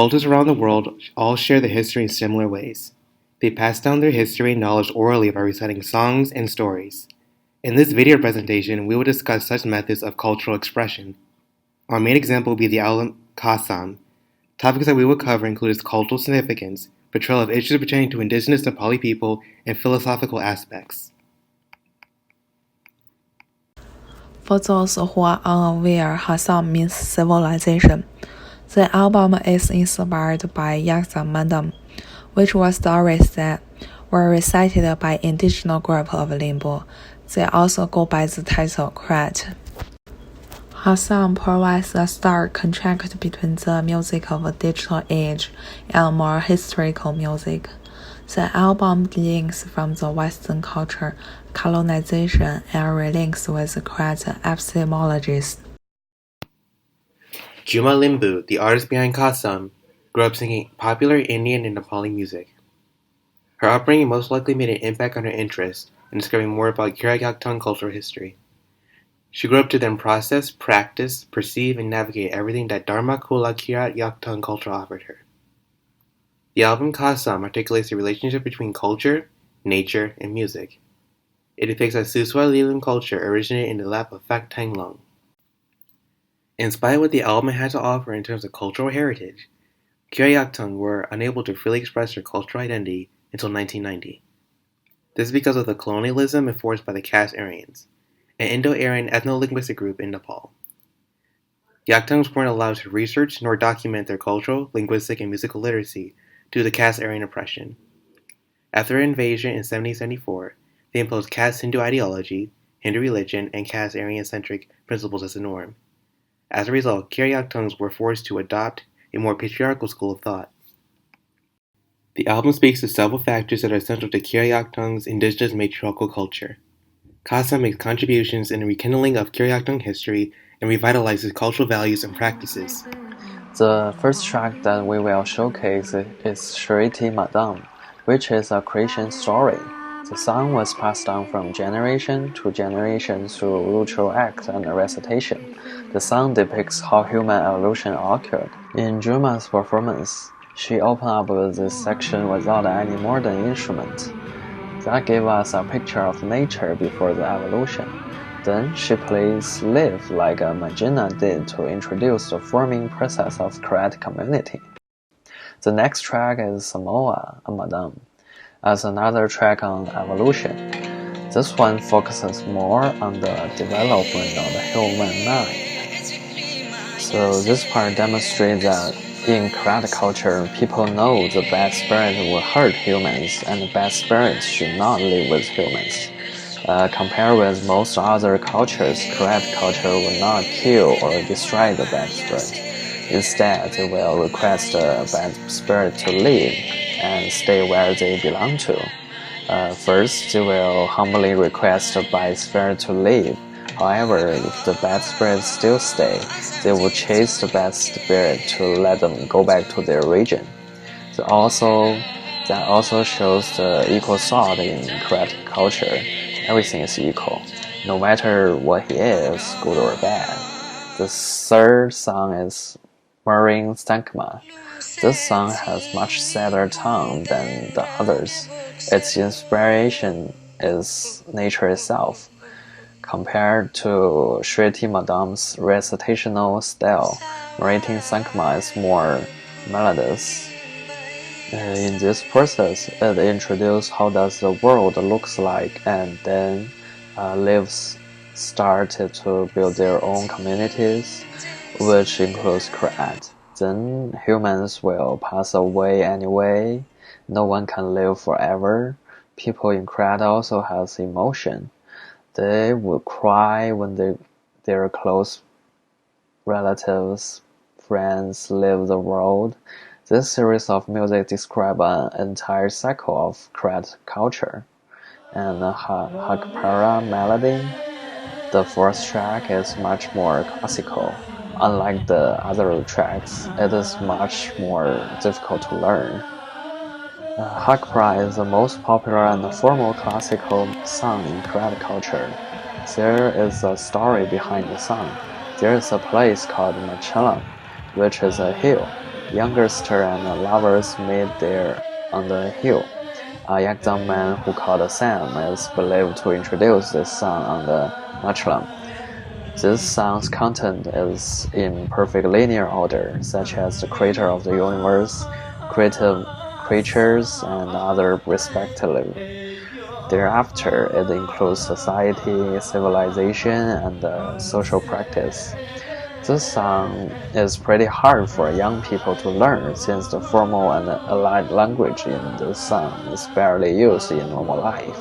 Cultures around the world all share their history in similar ways. They pass down their history and knowledge orally by reciting songs and stories. In this video presentation, we will discuss such methods of cultural expression. Our main example will be the album Khassam. Topics that we will cover include its cultural significance, portrayal of issues pertaining to indigenous Nepali people, and philosophical aspects. For those who are unaware, Khassam means civilization. The album is inspired by Yaksa Mandam, which were stories that were recited by indigenous group of Limbo. They also go by the title Krat. Khassam provides a stark contrast between the music of a digital age and more historical music. The album links from the Western culture, colonization, and relinks with Krat epistemologies. Juma Limbu, the artist behind Khassam, grew up singing popular Indian and Nepali music. Her upbringing most likely made an impact on her interest in discovering more about Kirat cultural history. She grew up to then process, practice, perceive, and navigate everything that Dharma Kula Kirat Yaktan culture offered her. The album Khassam articulates the relationship between culture, nature, and music. It depicts how Suswa Lilim culture originated in the lap of Phak Tanglong. In spite of what the album had to offer in terms of cultural heritage, Kirat Yaktan were unable to freely express their cultural identity until 1990. This is because of the colonialism enforced by the caste Aryans, an Indo-Aryan ethno-linguistic group in Nepal. Yaktangs weren't allowed to research nor document their cultural, linguistic, and musical literacy due to the caste Aryan oppression. After their invasion in 1774, they imposed caste Hindu ideology, Hindu religion, and caste Aryan-centric principles as the norm. As a result, Kirat Yaktangs were forced to adopt a more patriarchal school of thought. The album speaks to several factors that are essential to Kirat Yaktang's indigenous matriarchal culture. Khassam makes contributions in the rekindling of Kirat Yaktang history and revitalizes cultural values and practices. The first track that we will showcase is Shriti Madam, which is a creation story. The song was passed down from generation to generation through ritual act and recitation. The song depicts how human evolution occurred. In Juma's performance, she opened up with this section without any modern instrument. That gave us a picture of nature before the evolution. Then she plays Live like Magina did to introduce the forming process of Kirat community. The next track is Samoa, a Madam, as another track on evolution. This one focuses more on the development of the human mind. So this part demonstrates that in Kirat culture, people know the bad spirit will hurt humans and the bad spirits should not live with humans. Compared with most other cultures, Kirat culture will not kill or destroy the bad spirit. Instead, they will request the bad spirit to live and stay where they belong to. First, they will humbly request the bad spirit to leave. However, if the bad spirits still stay, they will chase the bad spirit to let them go back to their region. That also shows the equal thought in Kirat culture. Everything is equal, no matter what he is, good or bad. The third song is Marine Sankma. This song has much sadder tone than the others. Its inspiration is nature itself. Compared to Shriti Madam's recitational style, Marine Sankma is more melodious. In this process, it introduces how does the world looks like, and then lives started to build their own communities, which includes Kirat. Then humans will pass away anyway. No one can live forever. People in Kirat also has emotion. They will cry when their close relatives, friends leave the world. This series of music describes an entire cycle of Kirat culture. And Hakpara melody, the fourth track, is much more classical. Unlike the other tracks, it is much more difficult to learn. Hakpara is the most popular and formal classical song in Kirat culture. There is a story behind the song. There is a place called Machalam, which is a hill. youngster and lovers meet there on the hill. A young man who called Sam is believed to introduce this song on the Matchlam. This song's content is in perfect linear order, such as the creator of the universe, creative creatures, and other respectively. Thereafter, it includes society, civilization, and social practice. This song is pretty hard for young people to learn since the formal and allied language in this song is barely used in normal life.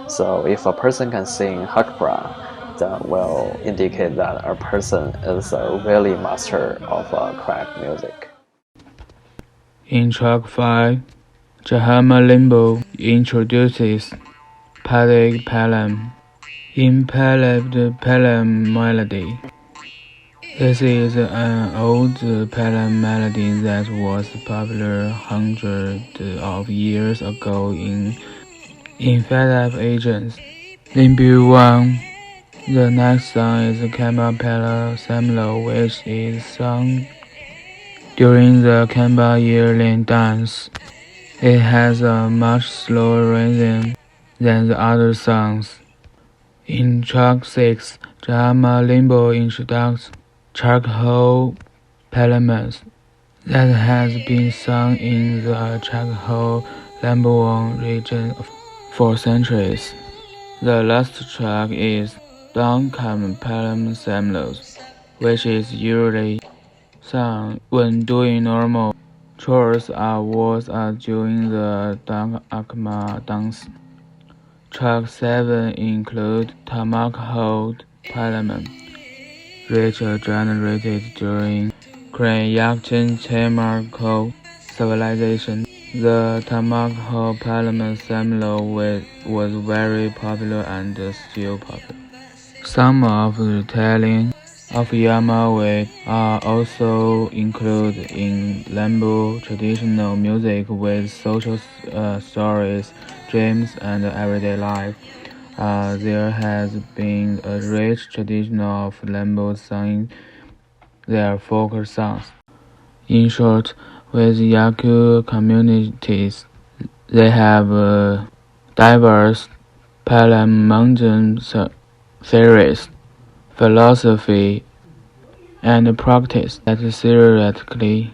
So if a person can sing Hakbra, that will indicate that a person is a really master of crack music. In track 5, Jahama Limbo introduces Palek Palam in Palek Palam melody. This is an old Palam melody that was popular hundreds of years ago in Fadab agents. Limbu 1. The next song is Kamba Pala Samlo, which is sung during the Kamba yearling dance. It has a much slower rhythm than the other songs. In track 6, Jahama Limbo introduces charcoal parliaments that has been sung in the charcoal Lambourne region for centuries. The last track is Duncan Palam Samlos, which is usually sung when doing normal chores or was during the Dunk Akma dance. Track 7 includes Tamak Hold Parliament, which generated during Krayakchen Chamarko civilization. The Tamak Parliament Samlo was very popular and still popular. Some of the telling of Yamawe are also included in Lambu traditional music with social stories, dreams, and everyday life. There has been a rich tradition of Lambu singing their folk songs. In short, with Yaku communities, they have diverse Palamongan theories, philosophy, and practice that theoretically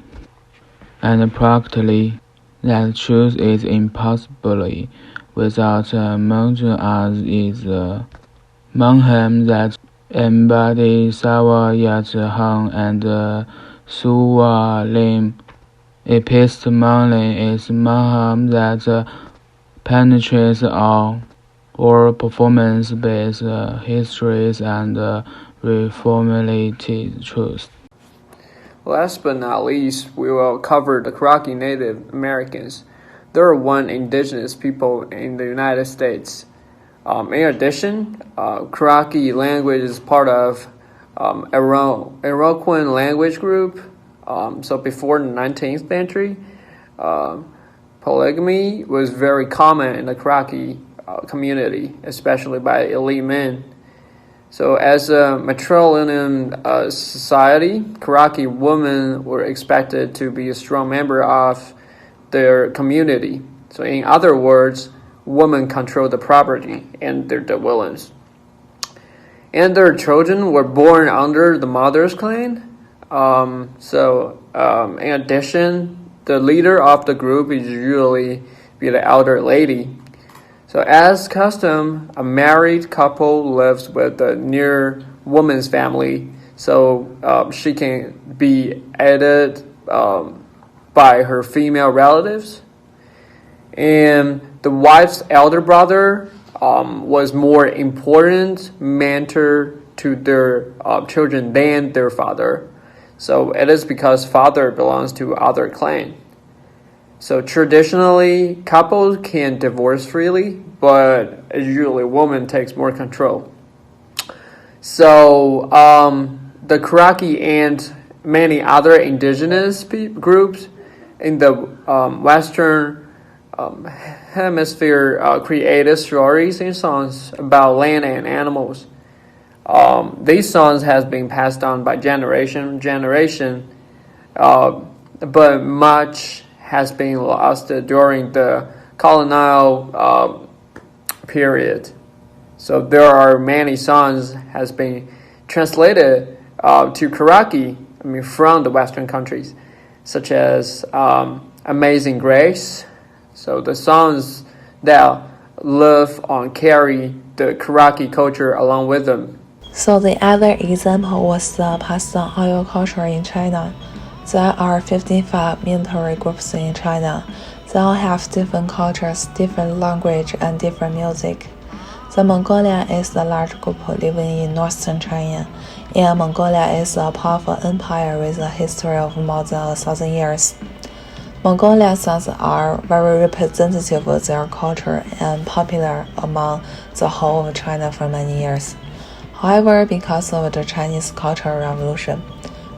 and practically that truth is impossible without Monjan as is Manham that embody Sawa Yat Han and Suwa Lim. Epistemology is Maham that penetrates all performance-based histories and reformulated truths. Last but not least, we will cover the Karachi Native Americans. There are one indigenous people in the United States. In addition, Karachi language is part of Iroquois language group. So before the 19th century, polygamy was very common in the Karachi community, especially by elite men. So as a matrilineal society, Karachi women were expected to be a strong member of their community. So in other words, women control the property and their dwellings. And their children were born under the mother's clan. In addition, the leader of the group is usually be the elder lady. So as custom, a married couple lives with the near woman's family, so she can be aided by her female relatives. And the wife's elder brother was more important mentor to their children than their father. So it is because father belongs to other clan. So traditionally, couples can divorce freely, but usually woman takes more control. So the Karachi and many other indigenous groups in the Western Hemisphere created stories and songs about land and animals. These songs has been passed on by generation. but much has been lost during the colonial period. So there are many songs has been translated to Karachi, from the Western countries, such as Amazing Grace. So the songs that live on carry the Karachi culture along with them. So the other example was the Pakistan oil culture in China. There are 55 military groups in China. They all have different cultures, different language, and different music. The Mongolia is a large group living in northern China, and Mongolia is a powerful empire with a history of more than 1,000 years. Mongolian songs are very representative of their culture and popular among the whole of China for many years. However, because of the Chinese Cultural Revolution,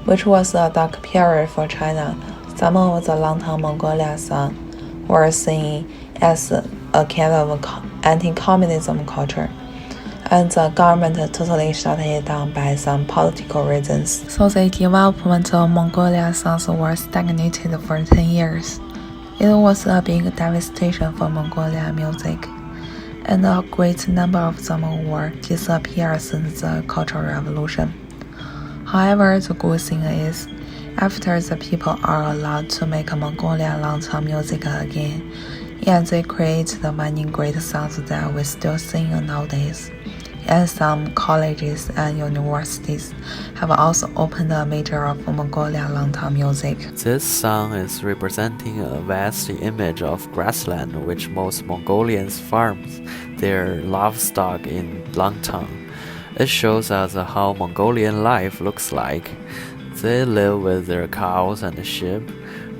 which was a dark period for China, some of the long-time Mongolian songs were seen as a kind of anti-communism culture, and the government totally shut it down by some political reasons. So the development of Mongolian songs was stagnated for 10 years. It was a big devastation for Mongolian music, and a great number of them were disappeared since the Cultural Revolution. However, the good thing is, after the people are allowed to make Mongolian long-term music again, and they create the many great songs that we still sing nowadays. And some colleges and universities have also opened a major of Mongolian long-term music. This song is representing a vast image of grassland which most Mongolians farm their livestock in Langtang. It shows us how Mongolian life looks like. They live with their cows and sheep.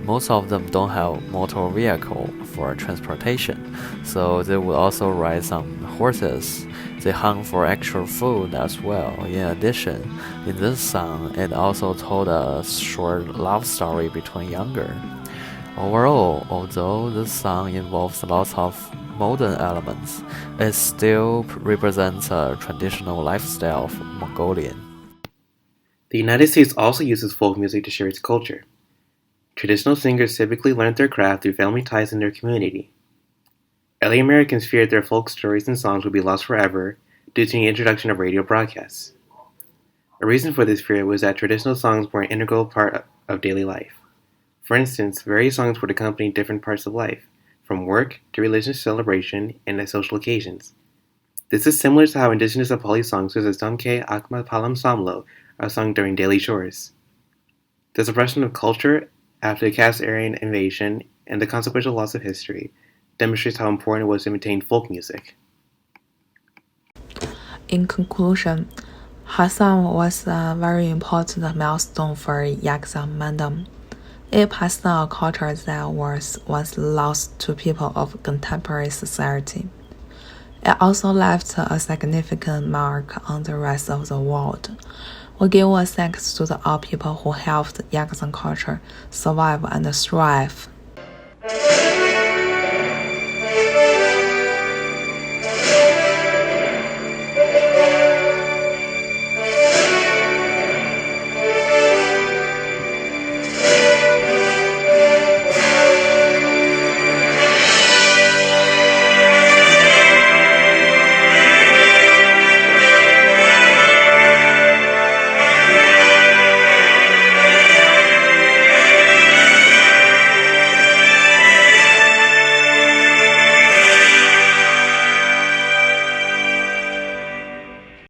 Most of them don't have motor vehicle for transportation, so they will also ride some horses. They hunt for actual food as well. In addition, in this song, it also told a short love story between younger. Overall, although this song involves lots of modern elements, it still represents a traditional lifestyle of Mongolian. The United States also uses folk music to share its culture. Traditional singers typically learned their craft through family ties in their community. Early Americans feared their folk stories and songs would be lost forever due to the introduction of radio broadcasts. A reason for this fear was that traditional songs were an integral part of daily life. For instance, various songs would accompany different parts of life, from work to religious celebration and at social occasions. This is similar to how indigenous Nepali songs such as Damke Akma Palam Samlo are sung during daily chores. The suppression of culture after the Cass-Aryan invasion and the consequential loss of history demonstrates how important it was to maintain folk music. In conclusion, Khassam was a very important milestone for Yakzam Mandam. It passed on a culture that was once lost to people of contemporary society. It also left a significant mark on the rest of the world. We give thanks to all people who helped Yakzan culture survive and thrive.